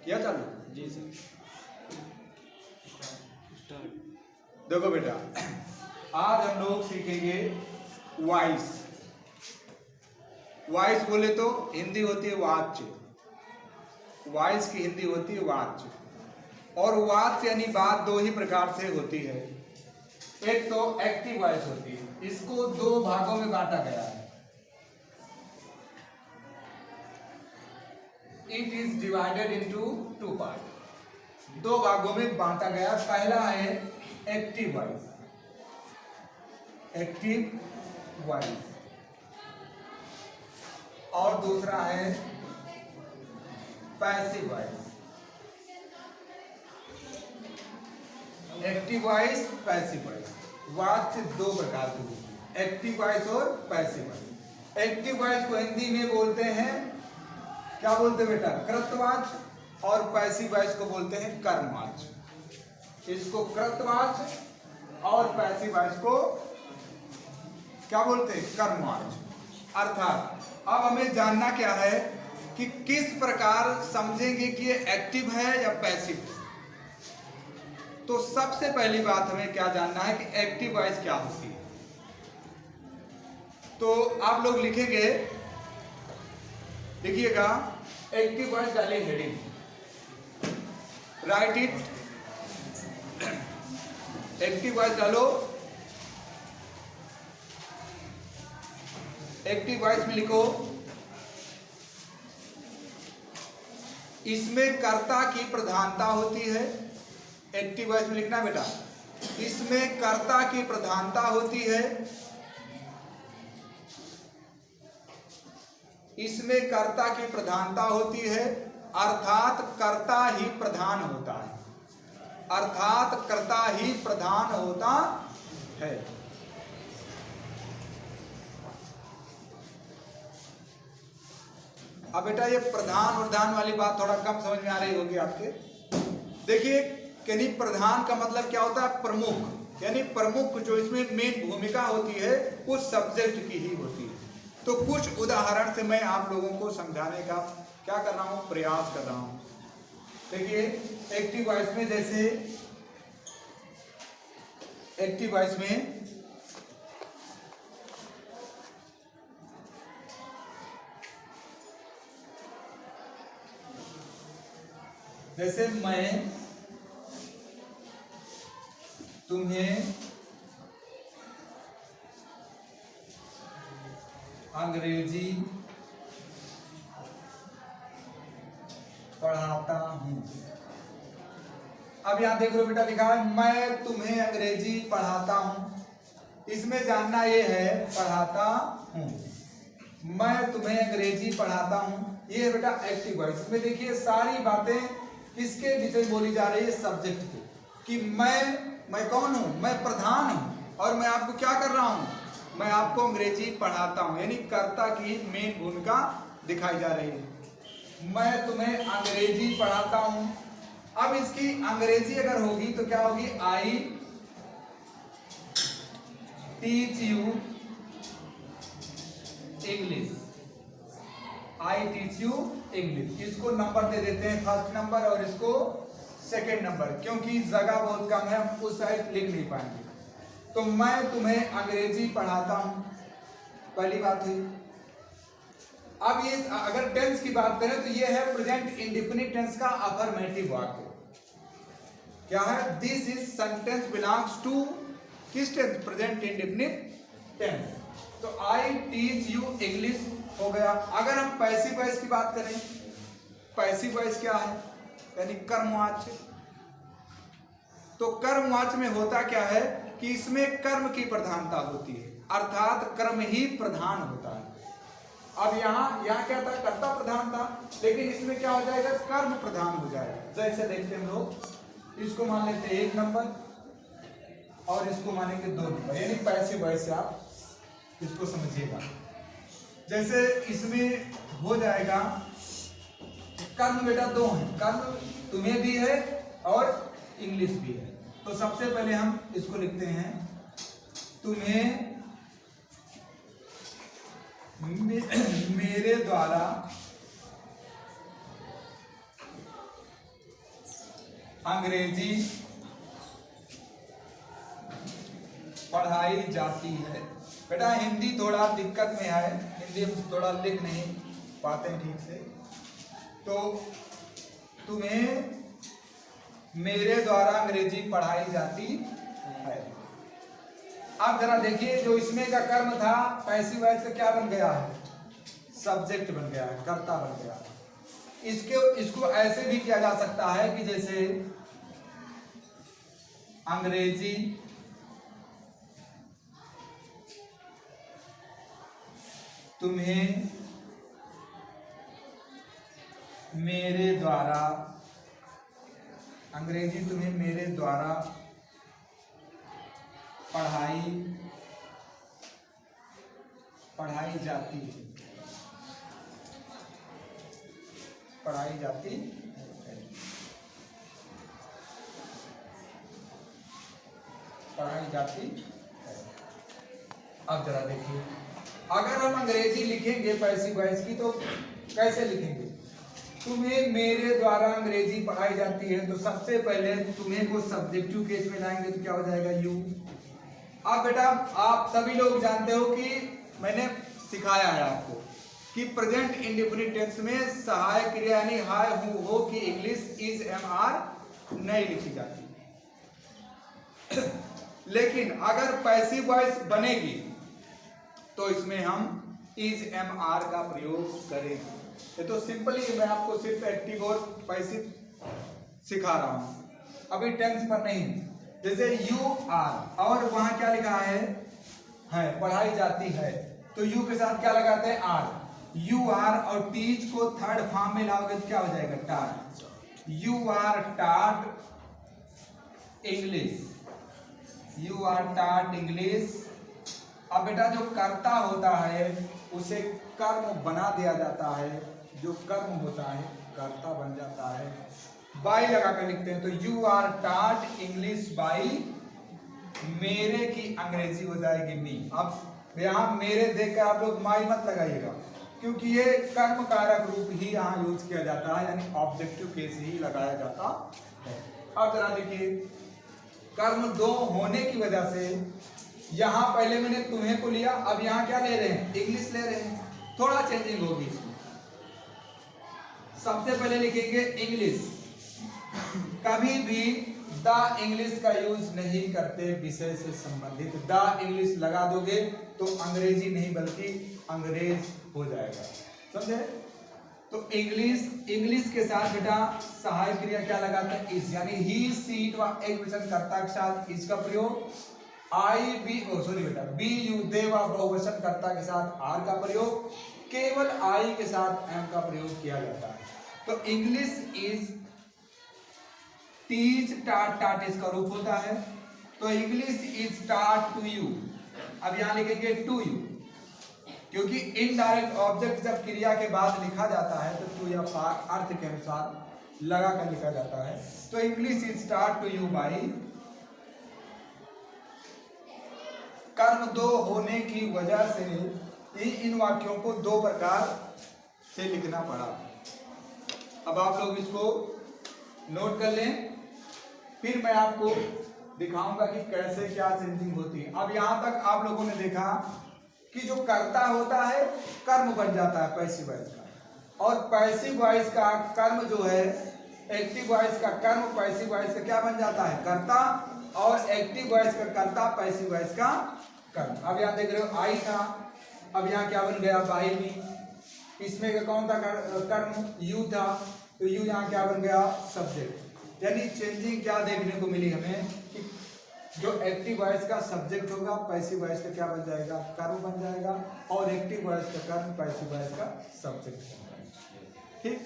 किया चालू? जी सर। देखो बेटा, आज हम लोग सीखेंगे वॉइस। वॉइस बोले तो हिंदी होती है वाच्य, वॉइस की हिंदी होती है वाच्य। और वाच्य यानी बात दो ही प्रकार से होती है। एक तो एक्टिव वॉइस होती है, इसको दो भागों में बांटा गया है। It is divided into two part, दो भागों में बांटा गया। पहला है एक्टिव वॉइस, एक्टिव वॉइस, और दूसरा है passive voice. Active voice, passive voice, वाच्य दो प्रकार की होती है, एक्टिव वॉइस और पैसिव वॉइस। एक्टिव वॉइस को हिंदी में बोलते हैं, क्या बोलते हैं बेटा? कृतवाच्य। और पैसिव वॉइस को बोलते हैं कर्मवाच्य। इसको कृतवाच्य और पैसिव वॉइस को क्या बोलते हैं? कर्मवाच्य। अर्थात अब हमें जानना क्या है कि किस प्रकार समझेंगे कि ये एक्टिव है या पैसिव है। तो सबसे पहली बात हमें क्या जानना है कि एक्टिव वॉइस क्या होती है। तो आप लोग लिखेंगे, लिखिएगा एक्टिव वॉइस, डालिए heading, right it. Active voice डालो, एक्टिव वॉइस में लिखो, इसमें कर्ता की प्रधानता होती है। एक्टिव वॉइस में लिखना बेटा, इसमें कर्ता की प्रधानता होती है, इसमें कर्ता की प्रधानता होती है, अर्थात कर्ता ही प्रधान होता है, अर्थात कर्ता ही प्रधान होता है। अब बेटा ये प्रधान प्रधान वाली बात थोड़ा कम समझ में आ रही होगी आपके। देखिए, यानी प्रधान का मतलब क्या होता है? प्रमुख, यानी प्रमुख जो इसमें मेन भूमिका होती है उस सब्जेक्ट की ही होती है। तो कुछ उदाहरण से मैं आप लोगों को समझाने का क्या कर रहा हूं? प्रयास कर रहा हूं। देखिए, एक्टिव वॉइस में, जैसे एक्टिव वॉइस में जैसे मैं तुम्हें अंग्रेजी पढ़ाता हूं। अब यहां देख लो बेटा, लिखा है मैं तुम्हें अंग्रेजी पढ़ाता हूं। इसमें जानना ये है पढ़ाता हूं, मैं तुम्हें अंग्रेजी पढ़ाता हूं, ये बेटा एक्टिव वॉइस। इसमें देखिए सारी बातें किसके विषय बोली जा रही है? सब्जेक्ट की। कि मैं कौन हूं? मैं प्रधान हूं, और मैं आपको क्या कर रहा हूं? मैं आपको अंग्रेजी पढ़ाता हूं, यानी कर्ता की मेन भूमिका दिखाई जा रही है। मैं तुम्हें अंग्रेजी पढ़ाता हूं। अब इसकी अंग्रेजी अगर होगी तो क्या होगी? I teach you English, I teach you English. इसको नंबर दे देते हैं, फर्स्ट नंबर, और इसको सेकेंड नंबर, क्योंकि जगह बहुत कम है, हम उस साइड लिख नहीं पाएंगे। तो मैं तुम्हें अंग्रेजी पढ़ाता हूं, पहली बात हुई। अब ये अगर टेंस की बात करें तो ये है प्रेजेंट इंडेफिनिट टेंस का अफर्मेटिव वाक्य। क्या है? This is sentence belongs to किस टेंस? Present indefinite tense. तो आई टीच यू इंग्लिश हो गया। अगर हम पैसिव वॉइस की बात करें, पैसिव वॉइस क्या है? यानी कर्मवाच्य। तो कर्मवाच्य में होता क्या है कि इसमें कर्म की प्रधानता होती है, अर्थात कर्म ही प्रधान होता है। अब यहाँ क्या था? कर्ता प्रधान था, लेकिन इसमें क्या हो जाएगा? कर्म प्रधान हो जाएगा। जैसे देखते हैं हम लोग, इसको मान लेते हैं 1 नंबर और इसको मानेंगे 2 नंबर, यानी पैसिव वॉइस से आप इसको समझिएगा। जैसे इसमें हो जाएगा कर्म बेटा 2 है, कर्म तुम्हें भी है और इंग्लिश भी है। तो सबसे पहले हम इसको लिखते हैं, तुम्हें मेरे द्वारा अंग्रेजी पढ़ाई जाती है। बेटा हिंदी थोड़ा दिक्कत में है, हिंदी हम थोड़ा लिख नहीं पाते हैं ठीक से, तो तुम्हें मेरे द्वारा अंग्रेजी पढ़ाई जाती है। अब जरा देखिए, जो इसमें का कर्म था पैसिव वॉइस का क्या बन गया है, सब्जेक्ट बन गया है, कर्ता बन गया है। इसको ऐसे भी किया जा सकता है कि जैसे अंग्रेजी तुम्हें मेरे द्वारा, अंग्रेजी तुम्हें मेरे द्वारा पढ़ाई जाती है, पढ़ाई जाती है, पढ़ाई जाती है। अब जरा देखिए, अगर हम अंग्रेजी लिखेंगे पैसिव वॉइस की तो कैसे लिखेंगे, तुम्हें मेरे द्वारा अंग्रेजी पढ़ाई जाती है, तो सबसे पहले तुम्हें को सब्जेक्टिव केस में लाएंगे तो क्या हो जाएगा, यू। अब बेटा आप सभी लोग जानते हो कि मैंने सिखाया है आपको कि प्रेजेंट इंडेफिनिट टेंस में सहायक क्रिया यानी हाय हूं हो की इंग्लिश इज एम आर नहीं लिखी जाती। लेकिन अगर पैसिव वॉइस बनेगी तो इसमें हम इज एम आर का प्रयोग करेंगे। ये तो सिंपली मैं आपको सिर्फ एक्टिव और पैसिव सिखा रहा हूं, अभी टेंस पर नहीं। जैसे यू आर और वहां क्या लिखा है पढ़ाई जाती है, तो यू के साथ क्या लगाते हैं, आर। यू आर और टीच को थर्ड फॉर्म में लाओगे तो क्या हो जाएगा, टाट। यू आर टाट इंग्लिश, यू आर टाट इंग्लिश। अब बेटा जो कर्ता होता है उसे कर्म बना दिया जाता है, जो कर्म होता है कर्ता बन जाता है, बाई लगा कर लिखते हैं। तो यू आर टाट इंग्लिश बाई, मेरे की अंग्रेजी हो जाएगी मी। अब यहाँ मेरे देखकर आप लोग माई मत लगाइएगा, क्योंकि ये कर्म कारक रूप ही यहाँ यूज किया जाता है, यानी ऑब्जेक्टिव केस ही लगाया जाता है। अब जरा देखिए, कर्म दो होने की वजह से यहाँ पहले मैंने तुम्हें को लिया, अब यहाँ क्या ले रहे हैं, इंग्लिश ले रहे हैं, थोड़ा चेंजिंग होगी इसमें। सबसे पहले लिखेंगे इंग्लिश। कभी भी द इंग्लिश का यूज नहीं करते विषय से संबंधित, द इंग्लिश लगा दोगे तो अंग्रेजी नहीं बल्कि अंग्रेज हो जाएगा, समझे। तो इंग्लिश के साथ बेटा सहायक क्रिया क्या लगाते हैं, इज, यानी ही सीट व एक वचन कर्ता के साथ इज का प्रयोग। आई बी बेटा बी यू दे व बहुवचन कर्ता के साथ आर का प्रयोग। केवल आई के साथ एम का प्रयोग किया जाता है। तो इंग्लिश इज टीच टाट, टाट इसका रूप होता है, तो इंग्लिश इज टाट टू यू। अब यहां लिखेंगे टू यू, क्योंकि इनडायरेक्ट ऑब्जेक्ट जब क्रिया के बाद लिखा जाता है तो टू या अर्थ के अनुसार लगा कर लिखा जाता है। तो इंग्लिश इज टाट टू यू बाई, कर्म दो होने की वजह से इन वाक्यों को दो प्रकार से लिखना पड़ा। अब आप लोग इसको नोट कर लें, फिर मैं आपको दिखाऊंगा कि कैसे क्या चेंजिंग होती है। अब यहां तक आप लोगों ने देखा कि जो कर्ता होता है कर्म बन जाता है पैसिव वॉइस का, और पैसिव वॉइस का कर्म जो है एक्टिव वॉइस का कर्म पैसिव वॉइस का क्या बन जाता है, कर्ता, और एक्टिव वॉइस का कर्ता पैसिव वॉइस का कर्म। अब यहाँ देख रहे हो आई था, अब यहाँ क्या बन गया, बाई भी। इसमें का कौन था कर्म, यू था, तो यू यहाँ क्या बन गया, सब्जेक्ट। यानी चेंजिंग क्या देखने को मिली हमें कि जो एक्टिव वॉइस का सब्जेक्ट होगा पैसिव वॉइस का क्या बन जाएगा, कर्म बन जाएगा, और एक्टिव वॉइस का कर्म पैसिव वॉइस का सब्जेक्ट बन जाएगा। ठीक,